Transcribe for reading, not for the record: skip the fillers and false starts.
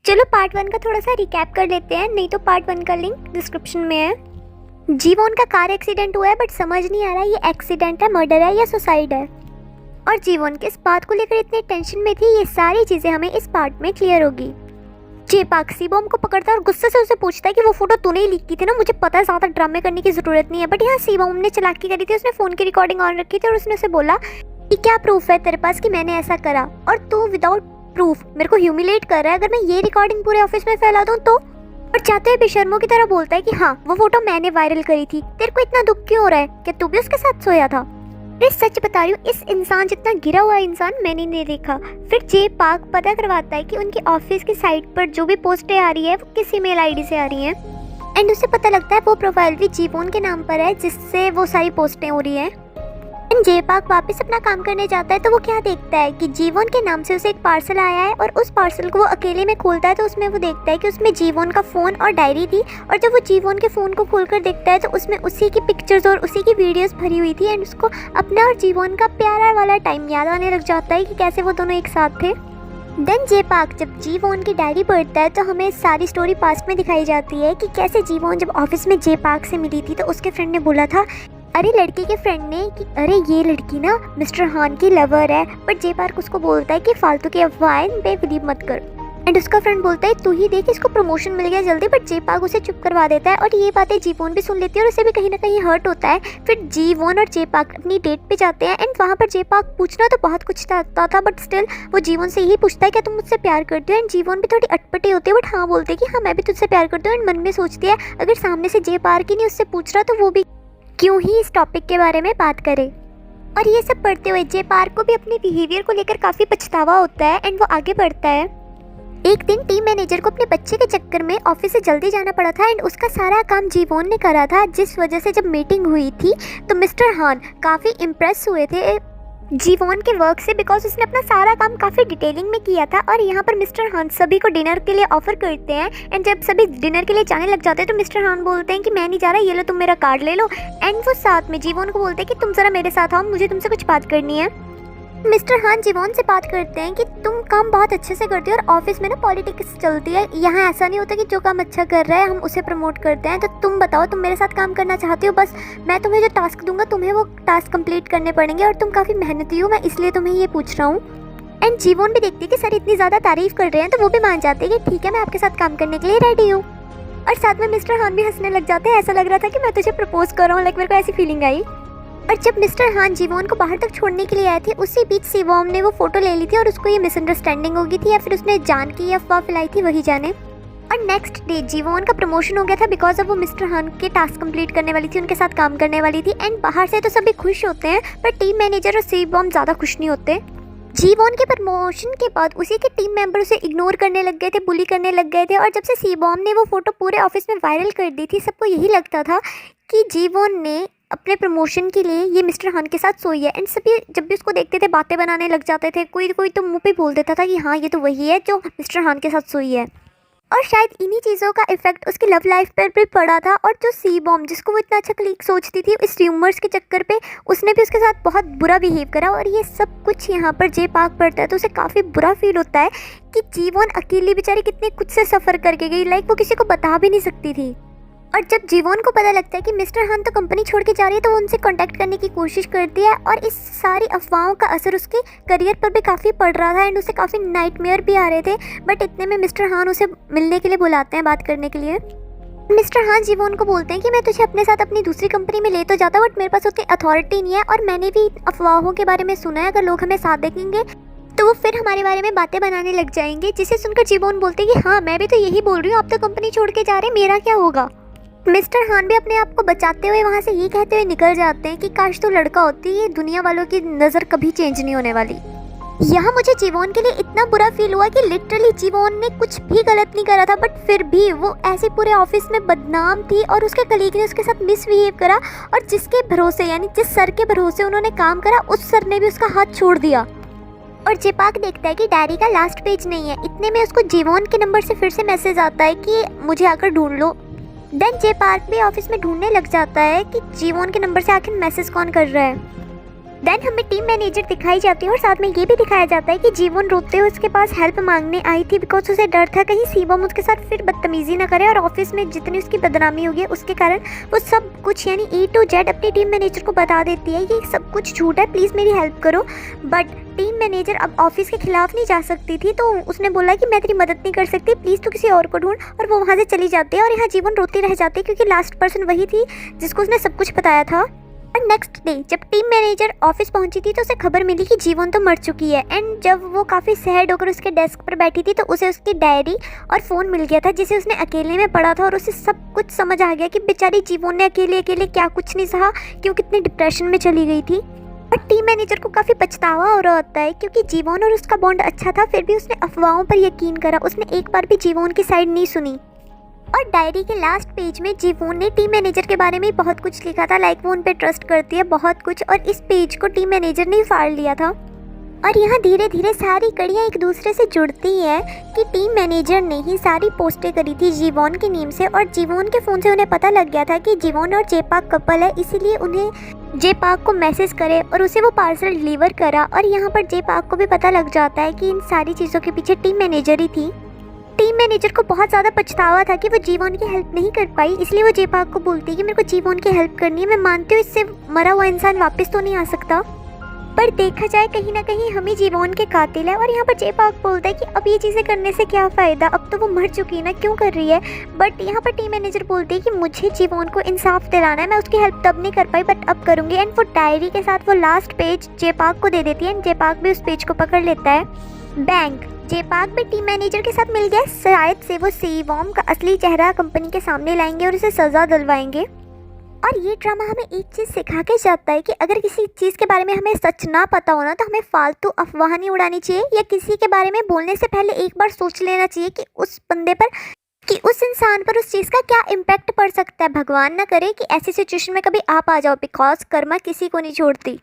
चलो पार्ट 1 का थोड़ा सा रिकैप कर लेते हैं, नहीं तो पार्ट 1 का लिंक डिस्क्रिप्शन में है। जीवोन का कार एक्सीडेंट हुआ है बट समझ नहीं आ रहा ये एक्सीडेंट है, मर्डर है या सुसाइड है। और जीवोन किस बात को लेकर इतने टेंशन में थी, ये सारी चीज़ें हमें इस पार्ट में क्लियर होगी। जे-पाक सी-बॉम को पकड़ता है और गुस्से से उसे पूछता है कि वो फोटो तूने ही लीक की थी ना, मुझे पता है ज़्यादा ड्रामे करने की ज़रूरत नहीं है। बट यहाँ सी-बॉम ने चालाकी करी थी, उसने फ़ोन की रिकॉर्डिंग ऑन रखी थी और उसने उसे बोला कि क्या प्रूफ है तेरे पास कि मैंने ऐसा करा, और तू विदाउट प्रूफ मेरे को ह्यूमिलेट कर रहा है। अगर मैं ये रिकॉर्डिंग पूरे ऑफिस में फैला दूँ तो। और चाहते हुए बेशर्मों की तरह बोलता है कि हाँ वो फोटो मैंने वायरल करी थी, तेरे को इतना दुख क्यों हो रहा है, क्या तू भी उसके साथ सोया था। अरे सच बता रही हूँ, इस इंसान जितना गिरा हुआ इंसान मैंने नहीं देखा। फिर जे-पाक पता करवाता है कि उनके ऑफिस की साइट पर जो भी पोस्टें आ रही है वो किस ईमेल आईडी से आ रही हैं, एंड उसे पता लगता है वो प्रोफाइल भी जीवोन के नाम पर है जिससे वो सारी पोस्टें हो रही हैं। जे-पाक वापस अपना काम करने जाता है तो वो क्या देखता है कि जीवोन के नाम से उसे एक पार्सल आया है, और उस पार्सल को वो अकेले में खोलता है तो उसमें वो देखता है कि उसमें जीवोन का फ़ोन और डायरी थी। और जब वो जीवोन के फ़ोन को खोलकर देखता है तो उसमें उसी की पिक्चर्स और उसी की वीडियोस भरी हुई थी, एंड उसको अपना और जीवोन का प्यारा वाला टाइम याद आने लग जाता है कि कैसे वो दोनों एक साथ थे। देन जे-पाक जब जीवोन की डायरी पढ़ता है तो हमें सारी स्टोरी पास्ट में दिखाई जाती है कि कैसे जीवोन जब ऑफिस में जे-पाक से मिली थी तो उसके फ्रेंड ने बोला था, अरे लड़की के फ्रेंड ने कि अरे ये लड़की ना मिस्टर हान की लवर है। बट जे-पाक उसको बोलता है कि फालतू की अफवाहें पे बिलीव मत कर, एंड उसका फ्रेंड बोलता है तू ही देख इसको प्रमोशन मिल गया जल्दी। बट जे-पाक उसे चुप करवा देता है और ये बातें जीवोन भी सुन लेती है और उसे भी कहीं ना कहीं हर्ट होता है। फिर जीवोन और जे-पाक अपनी डेट पे जाते हैं, एंड वहाँ पर जे-पाक पूछना तो बहुत कुछ चाहता था बट स्टिल वो जीवोन से यही पूछता है कि तुम मुझसे प्यार करते हो, एंड जीवोन भी थोड़ी अटपटी होती है बट हाँ बोलते है कि हाँ मैं भी तुझसे प्यार करती हूँ। एंड मन में सोचती है अगर सामने से जे-पाक ही नहीं उससे पूछ रहा तो वो भी क्यों ही इस टॉपिक के बारे में बात करे। और ये सब पढ़ते हुए जे-पाक को भी अपने बिहेवियर को लेकर काफ़ी पछतावा होता है, एंड वो आगे बढ़ता है। एक दिन टीम मैनेजर को अपने बच्चे के चक्कर में ऑफिस से जल्दी जाना पड़ा था, एंड उसका सारा काम जीवोन ने करा था, जिस वजह से जब मीटिंग हुई थी तो मिस्टर हान काफ़ी इम्प्रेस हुए थे जीवोन के वर्क से, बिकॉज उसने अपना सारा काम काफ़ी डिटेलिंग में किया था। और यहाँ पर मिस्टर हान सभी को डिनर के लिए ऑफर करते हैं, एंड जब सभी डिनर के लिए जाने लग जाते हैं तो मिस्टर हान बोलते हैं कि मैं नहीं जा रहा, ये लो तुम मेरा कार्ड ले लो। एंड वो साथ में जीवोन को बोलते हैं कि तुम ज़रा मेरे साथ आओ, मुझे तुमसे कुछ बात करनी है। मिस्टर हान जीवोन से बात करते हैं कि तुम काम बहुत अच्छे से करती हो और ऑफिस में ना पॉलिटिक्स चलती है, यहाँ ऐसा नहीं होता कि जो काम अच्छा कर रहा है हम उसे प्रमोट करते हैं। तो तुम बताओ तुम मेरे साथ काम करना चाहती हो, बस मैं तुम्हें जो टास्क दूंगा तुम्हें वो टास्क कंप्लीट करने पड़ेंगे, और तुम काफ़ी मेहनती हो, मैं इसलिए तुम्हें ये पूछ रहा हूँ। एंड जीवोन भी देखती है कि सर इतनी ज़्यादा तारीफ कर रहे हैं तो वो भी मान जाते हैं कि ठीक है मैं आपके साथ काम करने के लिए रेडी हूँ। और साथ में मिस्टर हान भी हंसने लग जाते हैं, ऐसा लग रहा था कि मैं तुझे प्रपोज कर रहा हूँ, लाइक मेरे को ऐसी फीलिंग आई। और जब मिस्टर हान जीवोन को बाहर तक छोड़ने के लिए आए थे उसी बीच सी-बॉम ने वो फोटो ले ली थी, और उसको ये मिसअंडरस्टैंडिंग हो गई थी या फिर उसने जान की अफवाह फैलाई थी, वही जाने। और नेक्स्ट डे जीवोन का प्रमोशन हो गया था बिकॉज ऑफ वो मिस्टर हान के टास्क कंप्लीट करने वाली थी, उनके साथ काम करने वाली थी। एंड बाहर से तो सभी खुश होते हैं पर टीम मैनेजर और सी-बॉम ज़्यादा खुश नहीं होते। जीवोन के प्रमोशन के बाद उसी के टीम मेंबर उसे इग्नोर करने लग गए थे, बुली करने लग गए थे। और जब से सी-बॉम ने वो फोटो पूरे ऑफिस में वायरल कर दी थी सबको यही लगता था कि जीवोन ने अपने प्रमोशन के लिए ये मिस्टर हान के साथ सोई है। एंड सभी जब भी उसको देखते थे बातें बनाने लग जाते थे, कोई कोई तो मुंह पे बोल देता था कि हाँ ये तो वही है जो मिस्टर हान के साथ सोई है। और शायद इन्हीं चीज़ों का इफेक्ट उसकी लव लाइफ पर भी पड़ा था। और जो सी-बॉम जिसको वो इतना अच्छा कलीग सोचती थी, इस र्यूमर्स के चक्कर पे उसने भी उसके साथ बहुत बुरा बिहेव करा। और ये सब कुछ यहाँ पर जे-पाक पढ़ता है तो उसे काफ़ी बुरा फील होता है कि जीवोन अकेली बेचारी कितने कुछ से सफ़र करके गई, लाइक वो किसी को बता भी नहीं सकती थी। और जब जीवोन को पता लगता है कि मिस्टर हान तो कंपनी छोड़ के जा रही है तो वो उनसे कांटेक्ट करने की कोशिश करती है, और इस सारी अफवाहों का असर उसके करियर पर भी काफ़ी पड़ रहा था, एंड उसे काफ़ी नाइटमेयर भी आ रहे थे। बट इतने में मिस्टर हान उसे मिलने के लिए बुलाते हैं बात करने के लिए। मिस्टर हान जीवोन को बोलते हैं कि मैं तुझे अपने साथ अपनी दूसरी कंपनी में ले तो जाता बट मेरे पास उतनी अथॉरिटी नहीं है, और मैंने भी अफवाहों के बारे में सुना है अगर लोग हमें साथ देखेंगे तो वो फिर हमारे बारे में बातें बनाने लग जाएंगे। जिसे सुनकर जीवोन बोलते हैं कि हाँ मैं भी तो यही बोल रही हूँ, आप तो कंपनी छोड़ के जा रहे हैं, मेरा क्या होगा। मिस्टर हान भी अपने आप को बचाते हुए वहाँ से ये कहते हुए निकल जाते हैं कि काश तो लड़का होती, ये दुनिया वालों की नज़र कभी चेंज नहीं होने वाली। यहाँ मुझे जीवोन के लिए इतना बुरा फील हुआ कि लिटरली जीवोन ने कुछ भी गलत नहीं करा था, बट फिर भी वो ऐसे पूरे ऑफिस में बदनाम थी और उसके कलीग ने उसके साथ मिसबिहेव करा, और जिसके भरोसे यानी जिस सर के भरोसे उन्होंने काम करा उस सर ने भी उसका हाथ छोड़ दिया। और जे-पाक देखता है कि डायरी का लास्ट पेज नहीं है, इतने में उसको जीवोन के नंबर से फिर से मैसेज आता है कि मुझे आकर ढूंढ लो। देन जे-पाक भी ऑफिस में ढूंढने लग जाता है कि जीवोन के नंबर से आखिर मैसेज कौन कर रहा है। देन हमें टीम मैनेजर दिखाई जाती है और साथ में ये भी दिखाया जाता है कि जीवन रोते हुए उसके पास हेल्प मांगने आई थी बिकॉज उसे डर था कहीं शिवम उसके साथ फिर बदतमीजी ना करे और ऑफिस में जितनी उसकी बदनामी होगी उसके कारण वो सब कुछ यानी A to Z अपनी टीम मैनेजर को बता देती है ये सब कुछ झूठ है, प्लीज़ मेरी हेल्प करो। बट टीम मैनेजर अब ऑफिस के खिलाफ नहीं जा सकती थी तो उसने बोला कि मैं तेरी मदद नहीं कर सकती, प्लीज़ तू किसी और को ढूंढ, और वो वहाँ से चली जाती है और यहाँ जीवन रोती रह जाती है क्योंकि लास्ट पर्सन वही थी जिसको उसने सब कुछ बताया था। और नेक्स्ट डे जब टीम मैनेजर ऑफिस पहुंची थी तो उसे खबर मिली कि जीवन तो मर चुकी है। एंड जब वो काफ़ी सैड होकर उसके डेस्क पर बैठी थी तो उसे उसकी डायरी और फ़ोन मिल गया था जिसे उसने अकेले में पढ़ा था और उसे सब कुछ समझ आ गया कि बेचारी जीवन ने अकेले अकेले क्या कुछ नहीं सहा कि वो कितने डिप्रेशन में चली गई थी। और टीम मैनेजर को काफ़ी पछतावा हो रहा होता है क्योंकि जीवन और उसका बॉन्ड अच्छा था फिर भी उसने अफवाहों पर यकीन करा, उसने एक बार भी जीवन की साइड नहीं सुनी। और डायरी के लास्ट पेज में जीवोन ने टीम मैनेजर के बारे में बहुत कुछ लिखा था, लाइक वो उन पे ट्रस्ट करती है बहुत कुछ, और इस पेज को टीम मैनेजर ने फाड़ लिया था। और यहाँ धीरे धीरे सारी कड़ियाँ एक दूसरे से जुड़ती हैं कि टीम मैनेजर ने ही सारी पोस्टें करी थी जीवोन के नेम से और जीवोन के फ़ोन से उन्हें पता लग गया था कि जीवोन और जेपाक कपल है, इसीलिए उन्हें जेपाक को मैसेज करे और उसे वो पार्सल डिलीवर करा। और यहाँ पर जेपाक को भी पता लग जाता है कि इन सारी चीज़ों के पीछे टीम मैनेजर ही थी। टीम मैनेजर को बहुत ज़्यादा पछतावा था कि वो जीवन की हेल्प नहीं कर पाई, इसलिए वो जेपाक को बोलती है कि मेरे को जीवन की हेल्प करनी है, मैं मानती हूँ इससे मरा हुआ इंसान वापस तो नहीं आ सकता, पर देखा जाए कहीं ना कहीं हम ही जीवन के कातिल है। और यहाँ पर जेपाक बोलता है कि अब ये चीज़ें करने से क्या फ़ायदा, अब तो वो मर चुकी है ना, क्यों कर रही है। बट यहाँ पर टीम मैनेजर बोलती है कि मुझे जीवन को इंसाफ दिलाना है, मैं उसकी हेल्प तब नहीं कर पाई बट अब करूँगी। एंड वो डायरी के साथ वो लास्ट पेज जेपाक को दे देती है एंड जेपाक भी उस पेज को पकड़ लेता है। बैंक जेपाक भी टीम मैनेजर के साथ मिल गया, शायद से वो शिवम का असली चेहरा कंपनी के सामने लाएंगे और उसे सज़ा दिलवाएंगे। और ये ड्रामा हमें एक चीज़ सिखा के जाता है कि अगर किसी चीज़ के बारे में हमें सच ना पता हो ना तो हमें फालतू अफवाह नहीं उड़ानी चाहिए, या किसी के बारे में बोलने से पहले एक बार सोच लेना चाहिए कि उस बंदे पर, कि उस इंसान पर उस चीज़ का क्या इम्पैक्ट पड़ सकता है। भगवान ना करे कि ऐसी सिचुएशन में कभी आप आ जाओ, बिकॉज कर्मा किसी को नहीं छोड़ती।